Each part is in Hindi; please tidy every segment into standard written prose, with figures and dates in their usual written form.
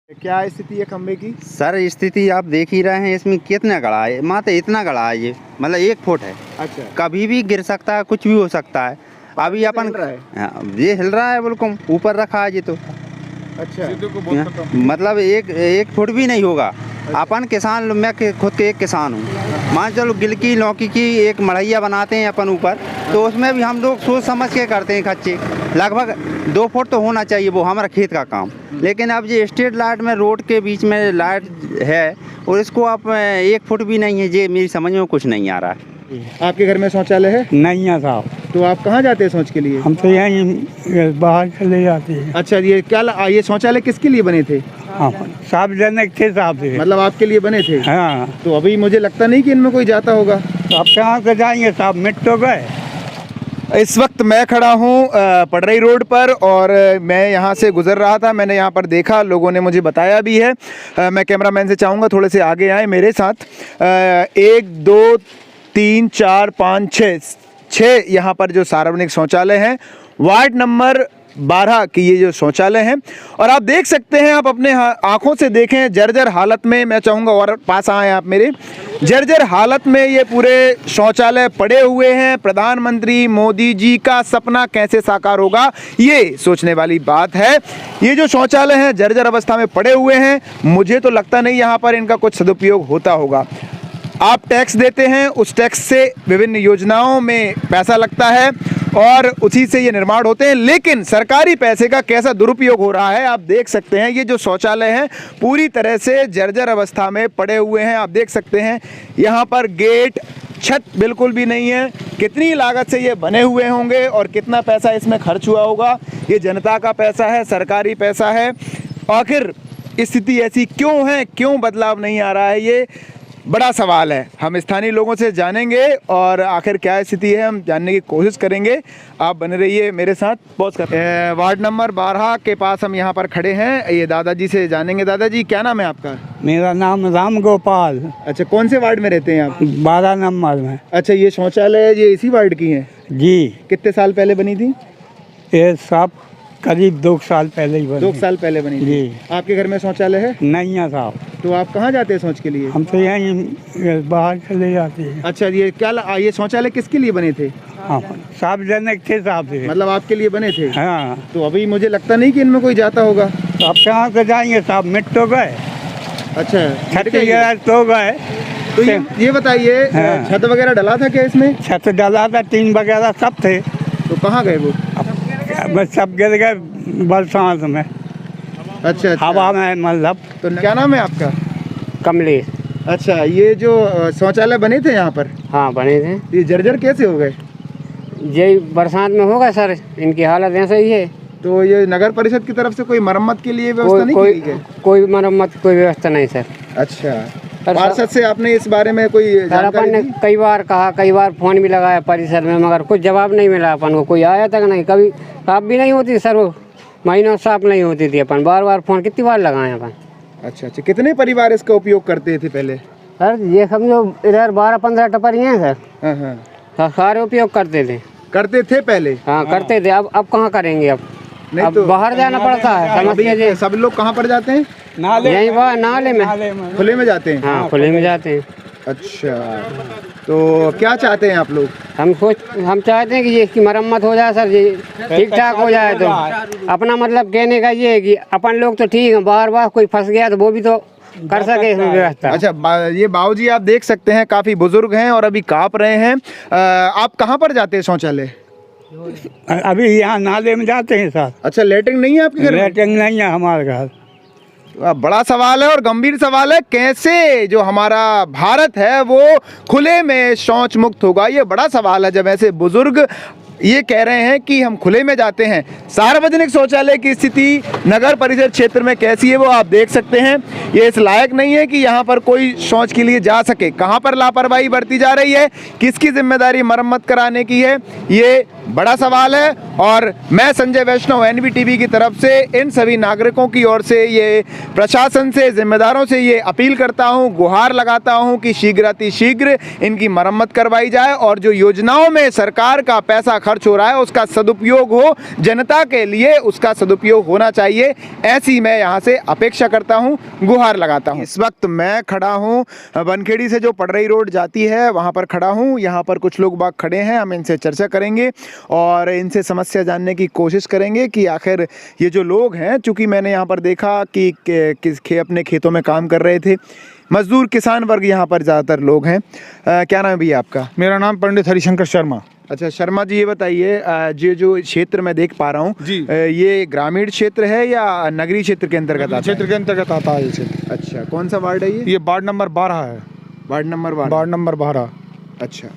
क्या स्थिति है खंबे की? सर स्थिति आप देख ही रहे हैं, इसमें कितना गड़ा है, मात्र इतना गड़ा है, ये मतलब 1 फुट है। अच्छा, कभी भी गिर सकता है, कुछ भी हो सकता है। अभी हिल अपन रहा है? हाँ, ये हिल रहा है बिल्कुल ऊपर रखा है ये तो। अच्छा, मतलब एक फुट भी नहीं होगा। अपन किसान, मैं खुद के एक किसान हूँ। मान चलो गिलकी लौकी की एक मढ़ैया बनाते हैं अपन ऊपर, तो उसमें भी हम लोग सोच समझ के करते हैं खर्चे। लगभग 2 फुट तो होना चाहिए वो हमारा खेत का काम। लेकिन अब ये स्ट्रीट लाइट में रोड के बीच में लाइट है और इसको आप 1 फुट भी नहीं है, ये मेरी समझ में कुछ नहीं आ रहा है। आपके घर में शौचालय है? नहीं है साहब। तो आप कहाँ जाते हैं शौच के लिए? हम तो यहीं बाहर चले जाते हैं। अच्छा, ये शौचालय किसके लिए बने थे? हाँ, सार्वजनिक के हिसाब से। मतलब आपके लिए बने थे? हाँ, तो अभी मुझे लगता नहीं कि इनमें कोई जाता होगा। तो अब कहाँ से जाएंगे साहब, मिट तो गए। इस वक्त मैं खड़ा हूँ पडरई रोड पर और मैं यहाँ से गुजर रहा था। मैंने यहाँ पर देखा, लोगों ने मुझे बताया भी है। मैं कैमरामैन से चाहूँगा थोड़े से आगे आए मेरे साथ। 1 2 3 4 5 6 यहाँ पर जो सार्वजनिक शौचालय हैं, वार्ड नंबर 12 की ये जो शौचालय हैं, और आप देख सकते हैं, आप अपने आंखों से देखें जर्जर हालत में। मैं चाहूँगा और पास आए आप मेरे। जर्जर हालत में ये पूरे शौचालय पड़े हुए हैं। प्रधानमंत्री मोदी जी का सपना कैसे साकार होगा, ये सोचने वाली बात है। ये जो शौचालय हैं जर्जर अवस्था में पड़े हुए हैं, मुझे तो लगता नहीं यहाँ पर इनका कुछ सदुपयोग होता होगा। आप टैक्स देते हैं, उस टैक्स से विभिन्न योजनाओं में पैसा लगता है और उसी से ये निर्माण होते हैं, लेकिन सरकारी पैसे का कैसा दुरुपयोग हो रहा है आप देख सकते हैं। ये जो शौचालय हैं पूरी तरह से जर्जर अवस्था में पड़े हुए हैं। आप देख सकते हैं यहाँ पर गेट, छत बिल्कुल भी नहीं है। कितनी लागत से ये बने हुए होंगे और कितना पैसा इसमें खर्च हुआ होगा, ये जनता का पैसा है, सरकारी पैसा है। आखिर स्थिति ऐसी क्यों है, क्यों बदलाव नहीं आ रहा है, ये बड़ा सवाल है। हम स्थानीय लोगों से जानेंगे और आखिर क्या स्थिति है हम जानने की कोशिश करेंगे। आप बने रहिए मेरे साथ। पहुँच कर वार्ड नंबर 12 के पास हम यहाँ पर खड़े हैं। ये दादाजी से जानेंगे। दादाजी, क्या नाम है आपका? मेरा नाम राम गोपाल। अच्छा, कौन से वार्ड में रहते हैं आप? 12 नंबर में। अच्छा, ये शौचालय ये इसी वार्ड की है जी। कितने साल पहले बनी थी? ये सब करीब 2 साल पहले ही बनी। 2 साल पहले बनी थी जी। आपके घर में शौचालय है? नहीं है साहब। तो आप कहाँ जाते हैं शौच के लिए? हम तो यहीं बाहर चले जाते हैं। अच्छा, ये शौचालय किसके लिए बने थे? हाँ, सार्वजनिक के हिसाब से। मतलब आपके लिए बने थे? हाँ, तो अभी मुझे लगता नहीं कि इनमें कोई जाता होगा। तो अब कहाँ से जाएंगे साहब, मिट तो गए। अच्छा, छत गिरा तो गए। तो ये बताइए, हाँ। छत वगैरह डला था क्या इसमें? छत डाला था, टीन वगैरह सब थे। तो कहाँ गए वो? बस सब गिर गए बरसात में। अच्छा, हवा में मतलब। तो क्या नाम है आपका? कमलेश। अच्छा, ये जो शौचालय बने थे यहाँ पर, हाँ बने थे। ये जर्जर कैसे हो गए? यही बरसात में होगा सर, इनकी हालत ऐसे ही है। तो ये नगर परिषद की तरफ से कोई मरम्मत के लिए व्यवस्था नहीं की गई? कोई मरम्मत, कोई व्यवस्था नहीं सर। अच्छा, पार्षद से आपने इस बारे में कोई सर अपन जानकारी ने दी? कई बार कहा, कई बार फोन भी लगाया परिसर में, मगर कुछ जवाब नहीं मिला अपन को। कोई आया तक नहीं, कभी साफ भी नहीं होती सर, वो महीनों साफ नहीं होती थी। अपन बार बार फोन कितनी बार लगाए अपन। अच्छा, कितने परिवार इसका उपयोग करते थे पहले? सर ये समझो इधर 12-15 टपरी हैं सर। हाँ हाँ, सारे उपयोग करते थे पहले। हाँ करते थे। अब कहाँ करेंगे? अब नहीं अब तो बाहर जाना पड़ता है। समझिए अभी सब लोग कहाँ पर जाते हैं? नाले यही नाले में। खुले में जाते हैं? हाँ खुले में जाते हैं। अच्छा, तो क्या चाहते हैं आप लोग? हम चाहते हैं कि ये इसकी मरम्मत हो जाए सर, ये ठीक ठाक हो जाए। तो अपना मतलब कहने का ये है कि अपन लोग तो ठीक है, बार बार कोई फंस गया तो वो भी तो कर सके इसमें व्यवस्था। अच्छा, ये बाबूजी आप देख सकते हैं काफी बुजुर्ग हैं और अभी कांप रहे हैं। आप कहाँ पर जाते हैं शौचालय? अभी यहाँ नाले में जाते हैं सर। अच्छा, लेटरिन नहीं है आपके घर में? लेटरिन नहीं है हमारे घर। बड़ा सवाल है और गंभीर सवाल है, कैसे जो हमारा भारत है वो खुले में शौच मुक्त होगा, ये बड़ा सवाल है। जब ऐसे बुजुर्ग ये कह रहे हैं कि हम खुले में जाते हैं। सार्वजनिक शौचालय की स्थिति नगर परिषद क्षेत्र में कैसी है वो आप देख सकते हैं। ये इस लायक नहीं है कि यहाँ पर कोई शौच के लिए जा सके। कहाँ पर लापरवाही बरती जा रही है, किसकी जिम्मेदारी मरम्मत कराने की है, ये बड़ा सवाल है। और मैं संजय वैष्णव NBTV की तरफ से इन सभी नागरिकों की ओर से, ये प्रशासन से, जिम्मेदारों से ये अपील करता हूँ, गुहार लगाता हूँ कि शीघ्रातिशीघ्र इनकी मरम्मत करवाई जाए और जो योजनाओं में सरकार का पैसा खर्च हो रहा है उसका सदुपयोग हो, जनता के लिए उसका सदुपयोग होना चाहिए, ऐसी मैं यहाँ से अपेक्षा करता हूँ, गुहार लगाता हूँ। इस वक्त मैं खड़ा हूँ बनखेड़ी से जो पडरई रोड जाती है वहाँ पर खड़ा हूँ। यहाँ पर कुछ लोग बाग खड़े हैं, हम इनसे चर्चा करेंगे और इनसे समस्या जानने की कोशिश करेंगे कि आखिर ये जो लोग हैं, चूँकि मैंने यहाँ पर देखा कि अपने खेतों में काम कर रहे थे, मजदूर किसान वर्ग यहाँ पर ज़्यादातर लोग हैं। क्या नाम है भैया आपका? मेरा नाम पंडित हरिशंकर शर्मा। अच्छा शर्मा जी, ये बताइए ये जो क्षेत्र मैं देख पा रहा हूँ जी, ये ग्रामीण क्षेत्र है या नगरीय क्षेत्र के अंतर्गत आता है? क्षेत्र के अंतर्गत आता है ये क्षेत्र। अच्छा, कौन सा वार्ड है ये? ये वार्ड नंबर 12 है। Ward number 12? Ward number 12। अच्छा,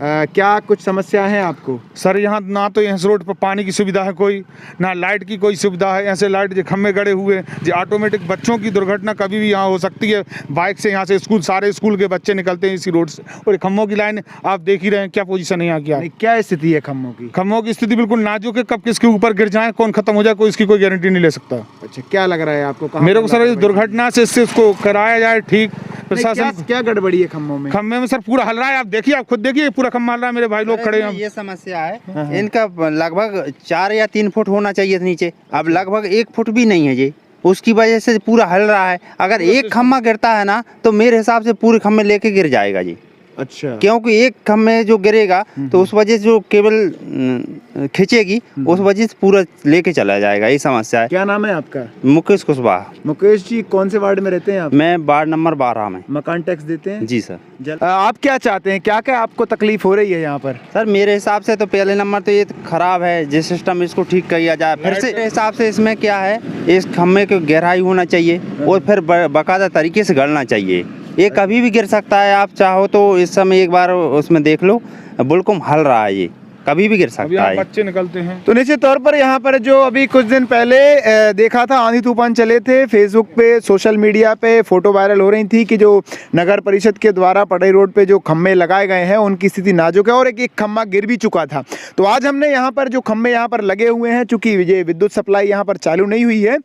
क्या कुछ समस्या है आपको? सर यहाँ ना तो यहाँ रोड पर पानी की सुविधा है कोई, ना लाइट की कोई सुविधा है। यहाँ से लाइट के खम्भे गड़े हुए जो ऑटोमेटिक बच्चों की दुर्घटना कभी भी यहाँ हो सकती है। बाइक से यहाँ से स्कूल, सारे स्कूल के बच्चे निकलते हैं इसी रोड से, और खम्भों की लाइन आप देख ही रहे हैं क्या पोजीशन है यहाँ की। क्या स्थिति है खम्भों की? खम्भों की स्थिति बिल्कुल नाजुक है, कब किसके ऊपर गिर जाए, कौन खत्म हो जाए, कोई इसकी कोई गारंटी नहीं ले सकता। अच्छा, क्या लग रहा है आपको? मेरे को सर इस दुर्घटना से इसको कराया जाए ठीक। प्रशासन क्या गड़बड़ी है खम्भों में? खम्भे में सर पूरा हल रहा है, आप देखिए, आप खुद देखिए पूरा खम्भा हल रहा है। मेरे भाई लोग खड़े हैं। ये समस्या है, इनका लगभग 4 या 3 फुट होना चाहिए था नीचे, अब लगभग 1 फुट भी नहीं है जी, उसकी वजह से पूरा हल रहा है। अगर एक खम्भा गिरता है ना तो मेरे हिसाब से पूरे खम्भे लेके गिर जाएगा जी। अच्छा, क्योंकि एक खम्भे जो गिरेगा तो उस वजह से जो केबल खींचेगी उस वजह से पूरा लेके चला जाएगा, ये समस्या है। क्या नाम है आपका? मुकेश कुशवाहा। मुकेश जी, कौन से वार्ड में रहते हैं आप? मैं वार्ड नंबर 12 में। मकान टैक्स देते हैं? जी सर। आप क्या चाहते हैं, क्या क्या आपको तकलीफ हो रही है यहाँ पर? सर मेरे हिसाब से तो पहले नंबर तो ये खराब है, जिस सिस्टम इसको ठीक किया जाए। फिर से मेरे हिसाब से इसमें क्या है, इस खम्भे की गहराई होना चाहिए और फिर बाकायदा तरीके से गड़ना चाहिए। ये कभी भी गिर सकता है, आप चाहो तो इस समय एक बार उसमें देख लो, बिल्कुल हल रहा है, ये कभी भी गिर सकता है। बच्चे निकलते हैं तो निश्चित तौर पर यहाँ पर जो अभी कुछ दिन पहले देखा था, आंधी तूफान चले थे, फेसबुक पे, सोशल मीडिया पे फोटो वायरल हो रही थी कि जो नगर परिषद के द्वारा पडरई रोड पे जो खम्भे लगाए गए हैं उनकी स्थिति नाजुक है और एक खम्भा गिर भी चुका था। तो आज हमने यहाँ पर जो खम्भे यहाँ पर लगे हुए हैं, चूँकि ये विद्युत सप्लाई यहाँ पर चालू नहीं हुई है,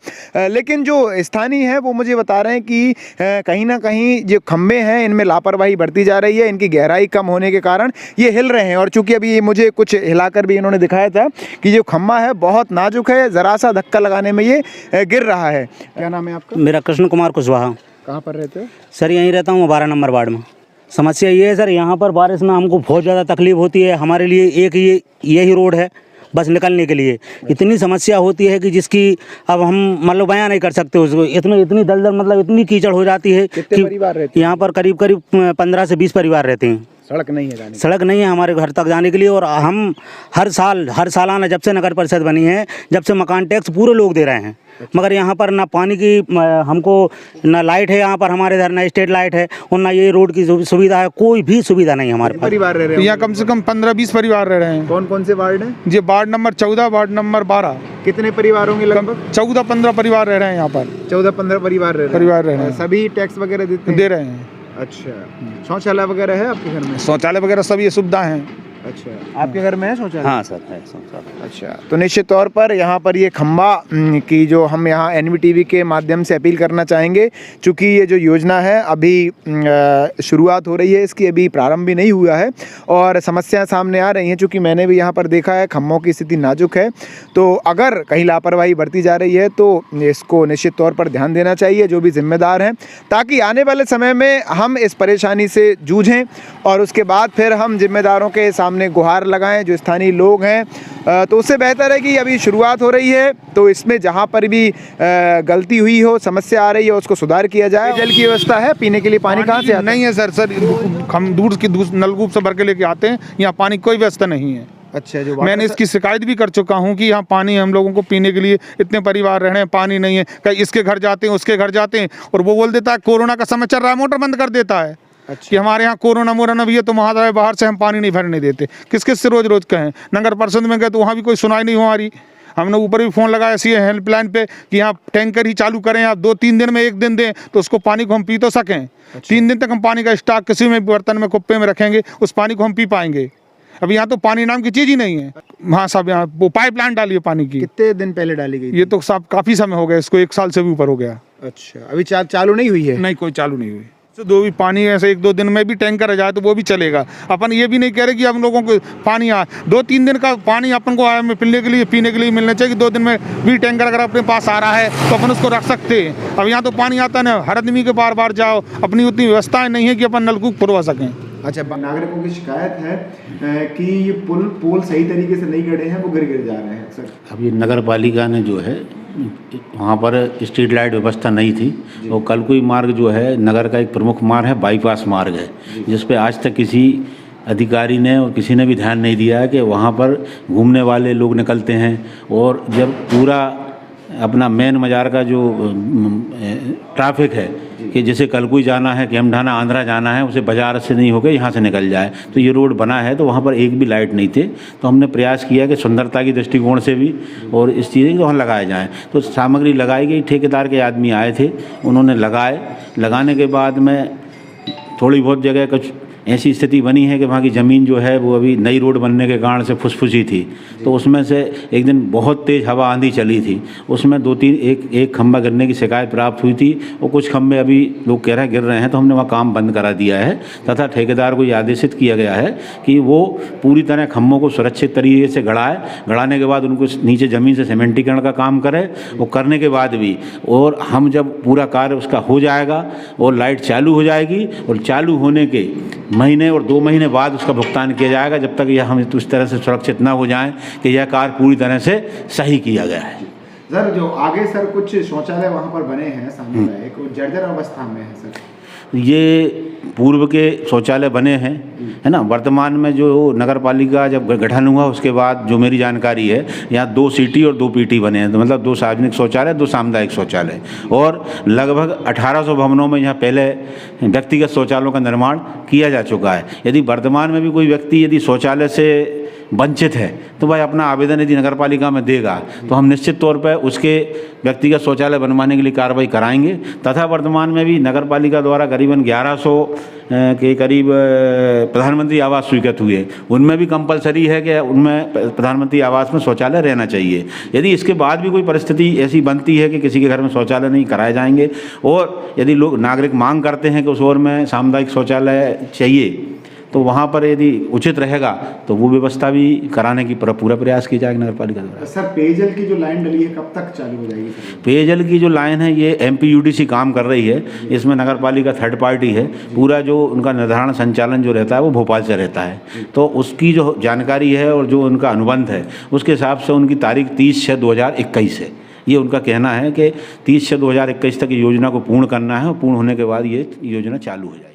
लेकिन जो स्थानीय है वो मुझे बता रहे हैं कि कहीं ना कहीं जो खम्भे हैं इनमें लापरवाही बढ़ती जा रही है, इनकी गहराई कम होने के कारण ये हिल रहे हैं। और चूँकि अभी मुझे कुछ हिलाकर भी इन्होंने दिखाया था कि जो खम्भा है बहुत नाजुक है, ज़रा सा धक्का लगाने में ये गिर रहा है। क्या नाम है आपका? मेरा कृष्ण कुमार कुशवाहा। कहाँ पर रहते हो? सर यहीं रहता हूँ, 12 नंबर वार्ड में। समस्या ये है सर, यहाँ पर बारिश में हमको बहुत ज़्यादा तकलीफ होती है। हमारे लिए एक यही रोड है बस निकलने के लिए, इतनी समस्या होती है कि जिसकी अब हम मतलब बयां नहीं कर सकते उसको। इतनी दलदल मतलब इतनी कीचड़ हो जाती है कितने परिवार रहते हैं? यहाँ पर करीब 15 से 20 परिवार रहते हैं। सड़क नहीं है जाने? सड़क नहीं है हमारे घर तक जाने के लिए। और हम हर सालाना जब से नगर परिषद बनी है, जब से मकान टैक्स पूरे लोग दे रहे हैं, मगर यहाँ पर ना पानी की हमको ना लाइट है यहाँ पर हमारे इधर, ना स्ट्रीट लाइट है और ना ये रोड की सुविधा है, कोई भी सुविधा नहीं हमारे पास। परिवार रह रहे हैं यहाँ कम से कम 15-20 परिवार रह रहे हैं। कौन कौन से वार्ड हैं? ये वार्ड नंबर 14, वार्ड नंबर 12। कितने परिवार होंगे? लगभग 14-15 परिवार रह रहे हैं यहाँ पर। 14-15 परिवार रह रहे हैं। सभी टैक्स वगैरह दे रहे हैं। अच्छा, शौचालय वगैरह है आपके घर में? शौचालय वगैरह सब ये सुविधा है। अच्छा, आपके घर में है शौचालय? हाँ सर है शौचालय। अच्छा, तो निश्चित तौर पर यहाँ पर ये खम्भा की जो हम यहाँ NVTV के माध्यम से अपील करना चाहेंगे, चूँकि ये जो योजना है अभी शुरुआत हो रही है, इसकी अभी प्रारंभ भी नहीं हुआ है और समस्याएं सामने आ रही हैं। चूँकि मैंने भी यहाँ पर देखा है खम्भों की स्थिति नाजुक है, तो अगर कहीं लापरवाही बढ़ती जा रही है तो इसको निश्चित तौर पर ध्यान देना चाहिए जो भी जिम्मेदार हैं, ताकि आने वाले समय में हम इस परेशानी से जूझें और उसके बाद फिर हम जिम्मेदारों के सामने गुहार लगाएं, जो स्थानीय लोग हैं। तो उससे बेहतर है कि अभी शुरुआत हो रही है, तो इसमें जहां पर भी गलती हुई हो, समस्या आ रही है, उसको सुधार किया जाए। जल की व्यवस्था है? पीने के लिए पानी कहाँ से आता है? नहीं है सर हम दूर की नलकूप से भर के लेके आते हैं, यहाँ पानी कोई व्यवस्था नहीं है। अच्छा, जो मैंने इसकी शिकायत भी कर चुका हूँ कि यहाँ पानी हम लोगों को पीने के लिए, इतने परिवार रह रहे हैं, पानी नहीं है, कहीं इसके घर जाते हैं, उसके घर जाते हैं, और वो बोल देता है कोरोना का समय चल रहा है, मोटर बंद कर देता है। अच्छा। कि हमारे यहाँ कोरोना भी है तो वहाँ बाहर से हम पानी नहीं भरने देते। किस किस से रोज कहें? नगर परिषद में गए तो वहाँ भी कोई सुनाई नहीं हमारी। हमने ऊपर भी फ़ोन लगाया सी हेल्पलाइन पे कि यहाँ टैंकर ही चालू करें, आप 2-3 दिन में 1 दिन दें तो उसको पानी को हम पी तो सकें। अच्छा। 3 दिन तक हम पानी का स्टॉक किसी में बर्तन में कुप्पे में रखेंगे, उस पानी को हम पी पाएंगे। अब यहाँ तो पानी नाम की चीज़ ही नहीं है। हाँ साहब, यहाँ वो पाइपलाइन डाली है पानी की। कितने दिन पहले डाली गई? ये तो साहब काफ़ी समय हो गया, इसको 1 साल से भी ऊपर हो गया। अच्छा, अभी चालू नहीं हुई है? नहीं, कोई चालू नहीं हुई। से दो भी पानी ऐसे 1-2 दिन में भी टैंकर आ जाए तो वो भी चलेगा। अपन ये भी नहीं कह रहे कि हम लोगों को पानी आ 2-3 दिन का पानी अपन को आया में पीने के लिए मिलना चाहिए कि 2 दिन में भी टैंकर अगर अपने पास आ रहा है तो अपन उसको रख सकते हैं। अब यहाँ तो पानी आता ना, हर आदमी के बार बार जाओ, अपनी उतनी व्यवस्थाएँ नहीं है कि अपन नलकूप पुरवा सकें। अच्छा, नागरिकों की शिकायत है कि ये पोल सही तरीके से नहीं गड़े हैं, वो गिर जा रहे हैं सर। अब ये नगर पालिका ने जो है वहाँ पर स्ट्रीट लाइट व्यवस्था नहीं थी और कलकुई मार्ग जो है नगर का एक प्रमुख मार्ग है, बाईपास मार्ग है, जिस पे आज तक किसी अधिकारी ने और किसी ने भी ध्यान नहीं दिया है कि वहाँ पर घूमने वाले लोग निकलते हैं और जब पूरा अपना मेन मज़ार का जो ट्रैफिक है कि जैसे कलकुई जाना है, केमढाना आंध्रा जाना है, उसे बाजार से नहीं होकर यहाँ से निकल जाए, तो ये रोड बना है तो वहाँ पर एक भी लाइट नहीं थे। तो हमने प्रयास किया कि सुंदरता की दृष्टिकोण से भी और इस चीज़ को वहाँ लगाए जाएँ। तो सामग्री लगाई गई, ठेकेदार के आदमी आए थे, उन्होंने लगाने के बाद में थोड़ी बहुत जगह कुछ ऐसी स्थिति बनी है कि वहाँ की ज़मीन जो है वो अभी नई रोड बनने के कारण से फुसफुसी थी, तो उसमें से एक दिन बहुत तेज़ हवा आंधी चली थी, उसमें 2-3 एक खंभा गिरने की शिकायत प्राप्त हुई थी और कुछ खंभे अभी लोग कह रहे हैं गिर रहे हैं, तो हमने वहाँ काम बंद करा दिया है तथा ठेकेदार को ये आदेशित किया गया है कि वो पूरी तरह खंभों को सुरक्षित तरीके से गड़ाने के बाद उनको नीचे ज़मीन से सीमेंटीकरण का काम करे। वो करने के बाद भी और हम जब पूरा कार्य उसका हो जाएगा और लाइट चालू हो जाएगी और चालू होने के महीने और 2 महीने बाद उसका भुगतान किया जाएगा, जब तक यह हम इस तरह से सुरक्षित ना हो जाएं कि यह कार्य पूरी तरह से सही किया गया है। सर जो आगे सर कुछ शौचालय वहाँ पर बने हैं सामुदायिक, वो जर्जर अवस्था में है सर। ये पूर्व के शौचालय बने हैं, है ना। वर्तमान में जो नगर पालिका जब गठन हुआ उसके बाद जो मेरी जानकारी है, यहाँ 2 सिटी और 2 पीटी बने हैं, तो मतलब 2 सार्वजनिक शौचालय, 2 सामुदायिक शौचालय और लगभग 1800 भवनों में यहाँ पहले व्यक्तिगत शौचालयों का निर्माण किया जा चुका है। यदि वर्तमान में भी कोई व्यक्ति यदि शौचालय से वंचित है तो वह अपना आवेदन यदि नगर पालिका में देगा तो हम निश्चित तौर पर उसके व्यक्तिगत शौचालय बनवाने के लिए कार्रवाई कराएंगे। तथा वर्तमान में भी नगर पालिका द्वारा करीबन 1100 के करीब प्रधानमंत्री आवास स्वीकृत हुए, उनमें भी कंपलसरी है कि उनमें प्रधानमंत्री आवास में शौचालय रहना चाहिए। यदि इसके बाद भी कोई परिस्थिति ऐसी बनती है कि किसी के घर में शौचालय नहीं कराए जाएंगे और यदि लोग नागरिक मांग करते हैं कि उस ओर में सामुदायिक शौचालय चाहिए, तो वहाँ पर यदि उचित रहेगा तो वो व्यवस्था भी कराने की पूरा प्रयास किया जाएगा नगर पालिका द्वारा। सर पेयजल की जो लाइन डली है कब तक चालू हो जाएगी सर? पेयजल की जो लाइन है ये MPUDC काम कर रही है, इसमें नगर पालिका थर्ड पार्टी है, पूरा जो उनका निर्धारण संचालन जो रहता है वो भोपाल से रहता है, तो उसकी जो जानकारी है और जो उनका अनुबंध है उसके हिसाब से उनकी तारीख 30/6/2021 है। ये उनका कहना है कि 30/6/2021 तक योजना को पूर्ण करना है और पूर्ण होने के बाद ये योजना चालू हो जाएगी।